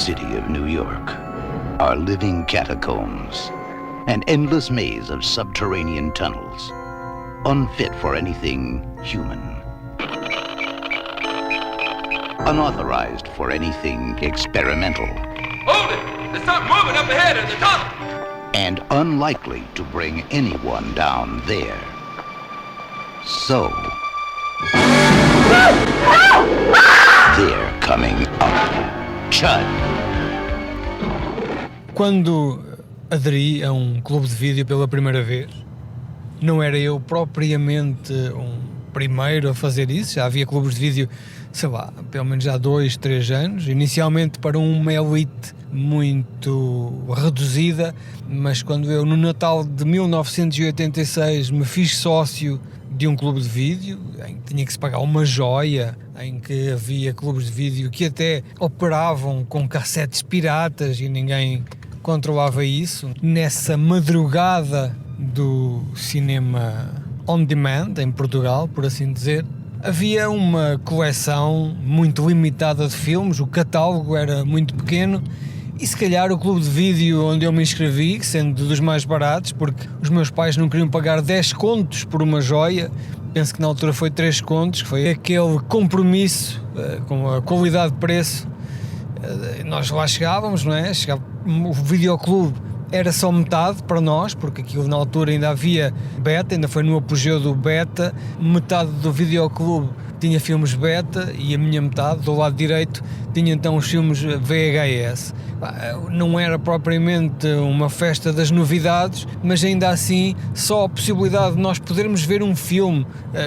city of New York are living catacombs, an endless maze of subterranean tunnels, unfit for anything human, unauthorized for anything experimental. Hold it! There's something moving up ahead in the tunnel! And unlikely to bring anyone down there. So, they're coming up. Chud. Quando aderi a um clube de vídeo pela primeira vez, não era eu propriamente um primeiro a fazer isso, já havia clubes de vídeo, sei lá, pelo menos há 2, 3 anos, inicialmente para uma elite muito reduzida, mas quando eu no Natal de 1986 me fiz sócio de um clube de vídeo, em que tinha que se pagar uma joia, em que havia clubes de vídeo que até operavam com cassetes piratas e ninguém controlava isso, nessa madrugada do cinema on demand em Portugal, por assim dizer, havia uma coleção muito limitada de filmes, o catálogo era muito pequeno e se calhar o clube de vídeo onde eu me inscrevi, sendo dos mais baratos, porque os meus pais não queriam pagar 10 contos por uma joia, penso que na altura foi 3 contos, que foi aquele compromisso com a qualidade-preço. Nós lá chegávamos, não é? O videoclube era só metade para nós, porque aquilo na altura ainda havia beta, ainda foi no apogeu do beta, metade do videoclube tinha filmes beta e a minha metade, do lado direito, tinha então os filmes VHS. Não era propriamente uma festa das novidades, mas ainda assim só a possibilidade de nós podermos ver um filme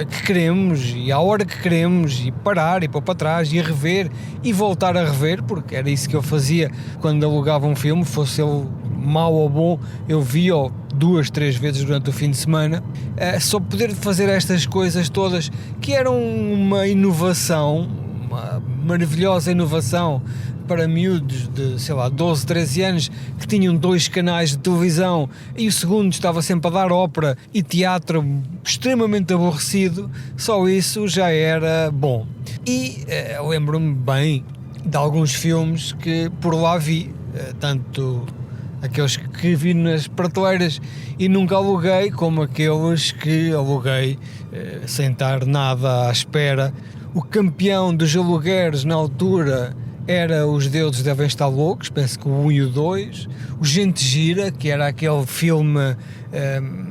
que queremos e à hora que queremos e parar e pôr para trás e rever e voltar a rever, porque era isso que eu fazia quando alugava um filme, fosse ele mau ou bom, eu via-o 2, 3 vezes durante o fim de semana, só poder fazer estas coisas todas que eram uma inovação, uma maravilhosa inovação para miúdos de, sei lá, 12, 13 anos que tinham 2 canais de televisão e o segundo estava sempre a dar ópera e teatro extremamente aborrecido, só isso já era bom. E eu lembro-me bem de alguns filmes que por lá vi, tanto aqueles que vi nas prateleiras e nunca aluguei, como aqueles que aluguei sem estar nada à espera. O campeão dos alugueres na altura era Os Deuses Devem Estar Loucos, penso que o 1 e o 2, o Gente Gira, que era aquele filme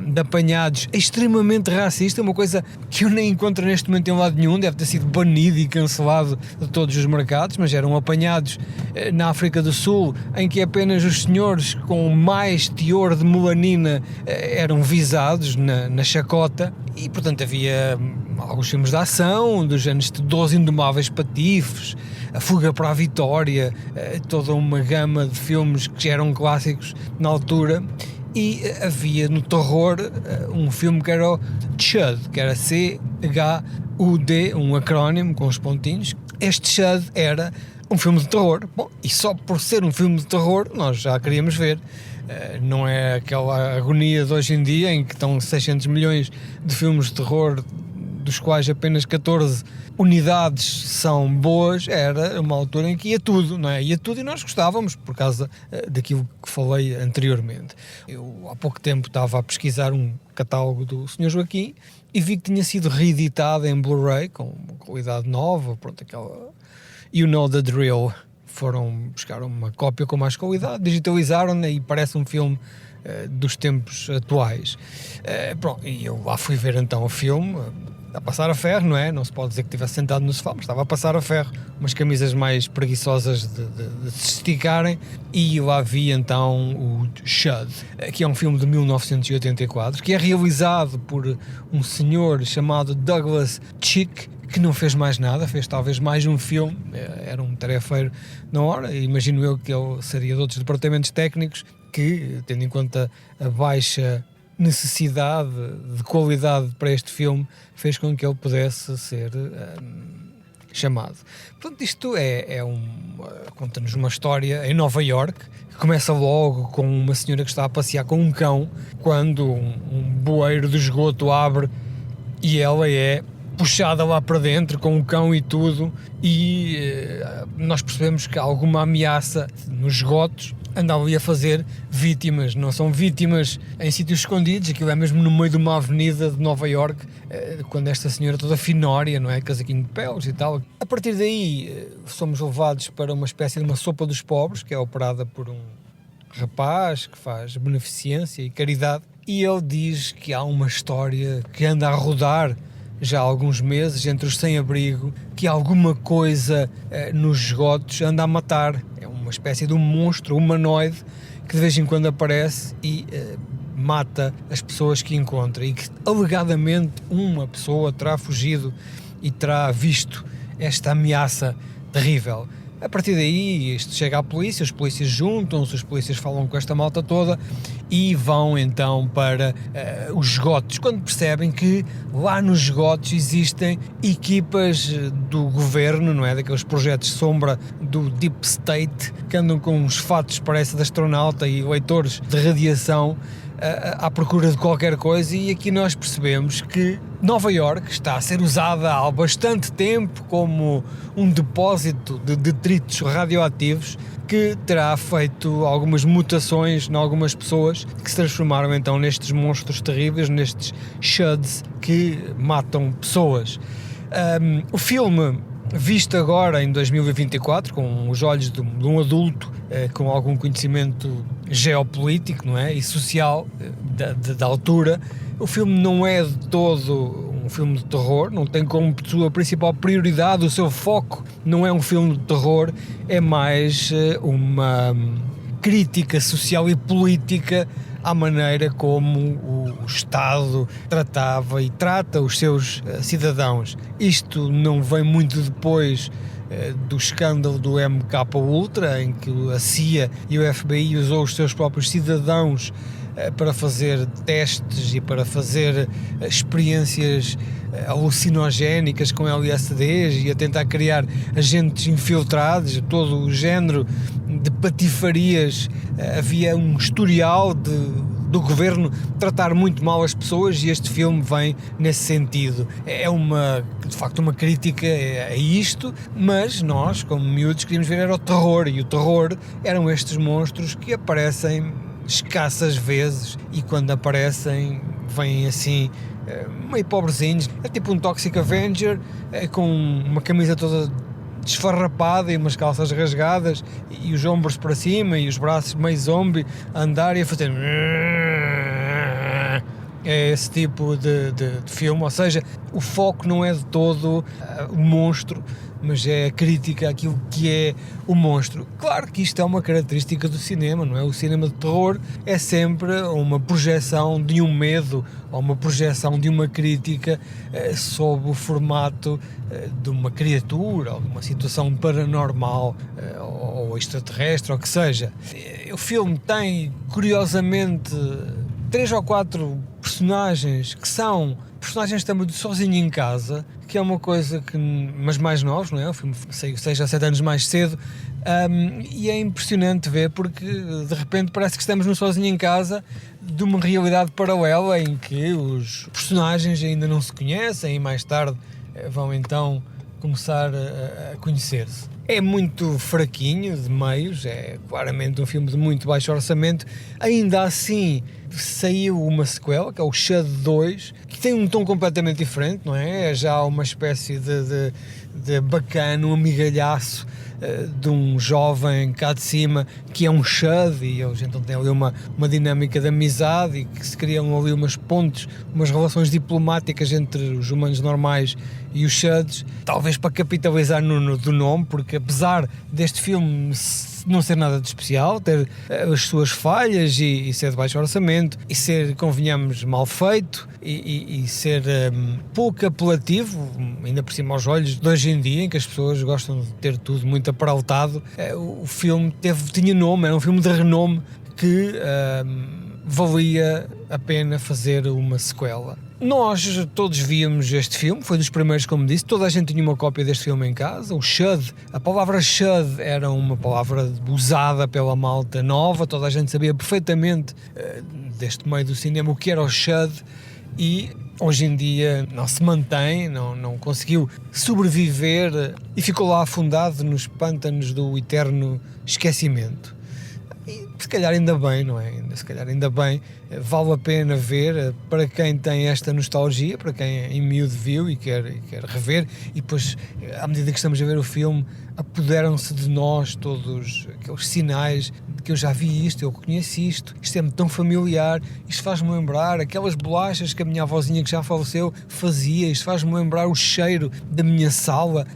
de apanhados extremamente racista, uma coisa que eu nem encontro neste momento em lado nenhum, deve ter sido banido e cancelado de todos os mercados, mas eram apanhados na África do Sul, em que apenas os senhores com mais teor de melanina eram visados na chacota, e portanto havia alguns filmes de ação, dos anos de 12 Indomáveis Patifes, A Fuga para a Vitória, toda uma gama de filmes que eram clássicos na altura. E havia no terror um filme que era o Chud, que era C-H-U-D, um acrónimo com os pontinhos. Este Chud era um filme de terror. Bom, e só por ser um filme de terror nós já queríamos ver. Não é aquela agonia de hoje em dia em que estão 600 milhões de filmes de terror, dos quais apenas 14 unidades são boas. Era uma altura em que ia tudo, não é? Ia tudo e nós gostávamos por causa daquilo que falei anteriormente. Eu há pouco tempo estava a pesquisar um catálogo do Sr. Joaquim e vi que tinha sido reeditado em Blu-ray com qualidade nova, pronto, aquela You Know the Drill. Foram buscar uma cópia com mais qualidade, digitalizaram-na e parece um filme dos tempos atuais. Pronto, e eu lá fui ver então o filme, a passar a ferro, não é? Não se pode dizer que estivesse sentado no sofá, mas estava a passar a ferro, umas camisas mais preguiçosas de se esticarem, e lá vi então o Chud, que é um filme de 1984, que é realizado por um senhor chamado Douglas Chick, que não fez mais nada, fez talvez mais um filme, era um tarefeiro na hora, imagino eu que ele seria de outros departamentos técnicos que, tendo em conta a baixa necessidade de qualidade para este filme, fez com que ele pudesse ser chamado. Portanto, isto conta-nos uma história em Nova York, que começa logo com uma senhora que está a passear com um cão, quando um bueiro de esgoto abre e ela é puxada lá para dentro com o cão e tudo, e nós percebemos que há alguma ameaça nos esgotos. Anda ali a fazer vítimas, não são vítimas em sítios escondidos, aquilo é mesmo no meio de uma avenida de Nova Iorque, quando esta senhora toda finória, não é, casaquinho de peles e tal. A partir daí somos levados para uma espécie de uma sopa dos pobres, que é operada por um rapaz que faz beneficência e caridade, e ele diz que há uma história que anda a rodar já há alguns meses entre os sem-abrigo, que alguma coisa nos esgotos anda a matar. É uma espécie de um monstro humanoide que de vez em quando aparece e mata as pessoas que encontra, e que alegadamente uma pessoa terá fugido e terá visto esta ameaça terrível. A partir daí isto chega à polícia, os polícias juntam-se, os polícias falam com esta malta toda e vão então para os esgotos, quando percebem que lá nos esgotos existem equipas do governo, não é, daqueles projetos sombra do Deep State, que andam com uns fatos, parece, de astronauta e leitores de radiação à procura de qualquer coisa. E aqui nós percebemos que Nova Iorque está a ser usada há bastante tempo como um depósito de detritos radioativos, que terá feito algumas mutações em algumas pessoas que se transformaram então nestes monstros terríveis, nestes Shuds que matam pessoas. O filme, visto agora em 2024, com os olhos de um adulto com algum conhecimento geopolítico, não é, e social da altura, o filme não é de todo um filme de terror, não tem como sua principal prioridade, o seu foco não é um filme de terror, é mais uma crítica social e política à maneira como o Estado tratava e trata os seus cidadãos. Isto não vem muito depois do escândalo do MKUltra, em que a CIA e o FBI usou os seus próprios cidadãos para fazer testes e para fazer experiências alucinogénicas com LSDs e a tentar criar agentes infiltrados, todo o género de patifarias. Havia um historial do governo tratar muito mal as pessoas, e este filme vem nesse sentido. É de facto uma crítica a isto, mas nós, como miúdos, queríamos ver era o terror, e o terror eram estes monstros que aparecem escassas vezes, e quando aparecem vêm assim meio pobrezinhos. É tipo um Toxic Avenger com uma camisa toda desfarrapada e umas calças rasgadas e os ombros para cima e os braços meio zombie a andar e a fazer... É esse tipo de filme, ou seja, o foco não é de todo o monstro, mas é a crítica àquilo que é o monstro. Claro que isto é uma característica do cinema, não é? O cinema de terror é sempre uma projeção de um medo ou uma projeção de uma crítica sob o formato de uma criatura ou de uma situação paranormal ou extraterrestre, ou o que seja. O filme tem, curiosamente, 3 ou 4 personagens que são personagens também do Sozinho em Casa, que é uma coisa que, mas mais novos, não é? O filme saiu 6 a 7 anos mais cedo, e é impressionante ver, porque de repente parece que estamos no Sozinho em Casa de uma realidade paralela em que os personagens ainda não se conhecem e mais tarde vão então começar a conhecer-se. É muito fraquinho de meios, é claramente um filme de muito baixo orçamento. Ainda assim saiu uma sequela, que é o Shud 2, que tem um tom completamente diferente, não é? É já uma espécie de bacana, um amigalhaço de um jovem cá de cima que é um Shud, e eles então têm ali uma dinâmica de amizade e que se criam ali umas pontes, umas relações diplomáticas entre os humanos normais e os Shuds, talvez para capitalizar do nome, porque apesar deste filme não ser nada de especial, ter as suas falhas e ser de baixo orçamento e ser, convenhamos, mal feito e ser pouco apelativo, ainda por cima aos olhos de hoje em dia, em que as pessoas gostam de ter tudo muito apareltado, o filme tinha nome, era um filme de renome que valia a pena fazer uma sequela. Nós todos víamos este filme, foi dos primeiros, como disse, toda a gente tinha uma cópia deste filme em casa. O Shud, a palavra Shud era uma palavra usada pela malta nova, toda a gente sabia perfeitamente deste meio do cinema o que era o Shud, e hoje em dia não se mantém, não conseguiu sobreviver e ficou lá afundado nos pântanos do eterno esquecimento. E se calhar ainda bem, não é? Se calhar ainda bem, vale a pena ver para quem tem esta nostalgia, para quem em miúdo viu e quer rever, e depois, à medida que estamos a ver o filme, apoderam-se de nós todos aqueles sinais de que eu já vi isto, eu conheço isto é-me tão familiar, isto faz-me lembrar aquelas bolachas que a minha avózinha que já faleceu fazia, isto faz-me lembrar o cheiro da minha sala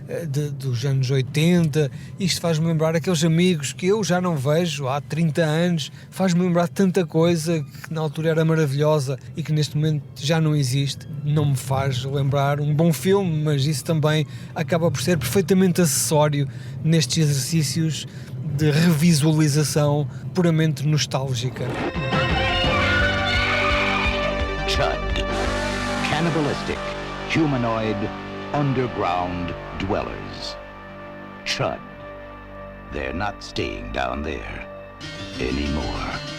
dos anos 80, isto faz-me lembrar aqueles amigos que eu já não vejo há 30 anos, faz-me lembrar tanta coisa que na altura era maravilhosa e que neste momento já não existe. Não me faz lembrar um bom filme, mas isso também acaba por ser perfeitamente acessório nestes exercícios de revisualização puramente nostálgica. Chud. Cannibalistic, humanoid, underground dwellers. Chud. They're not staying down there anymore.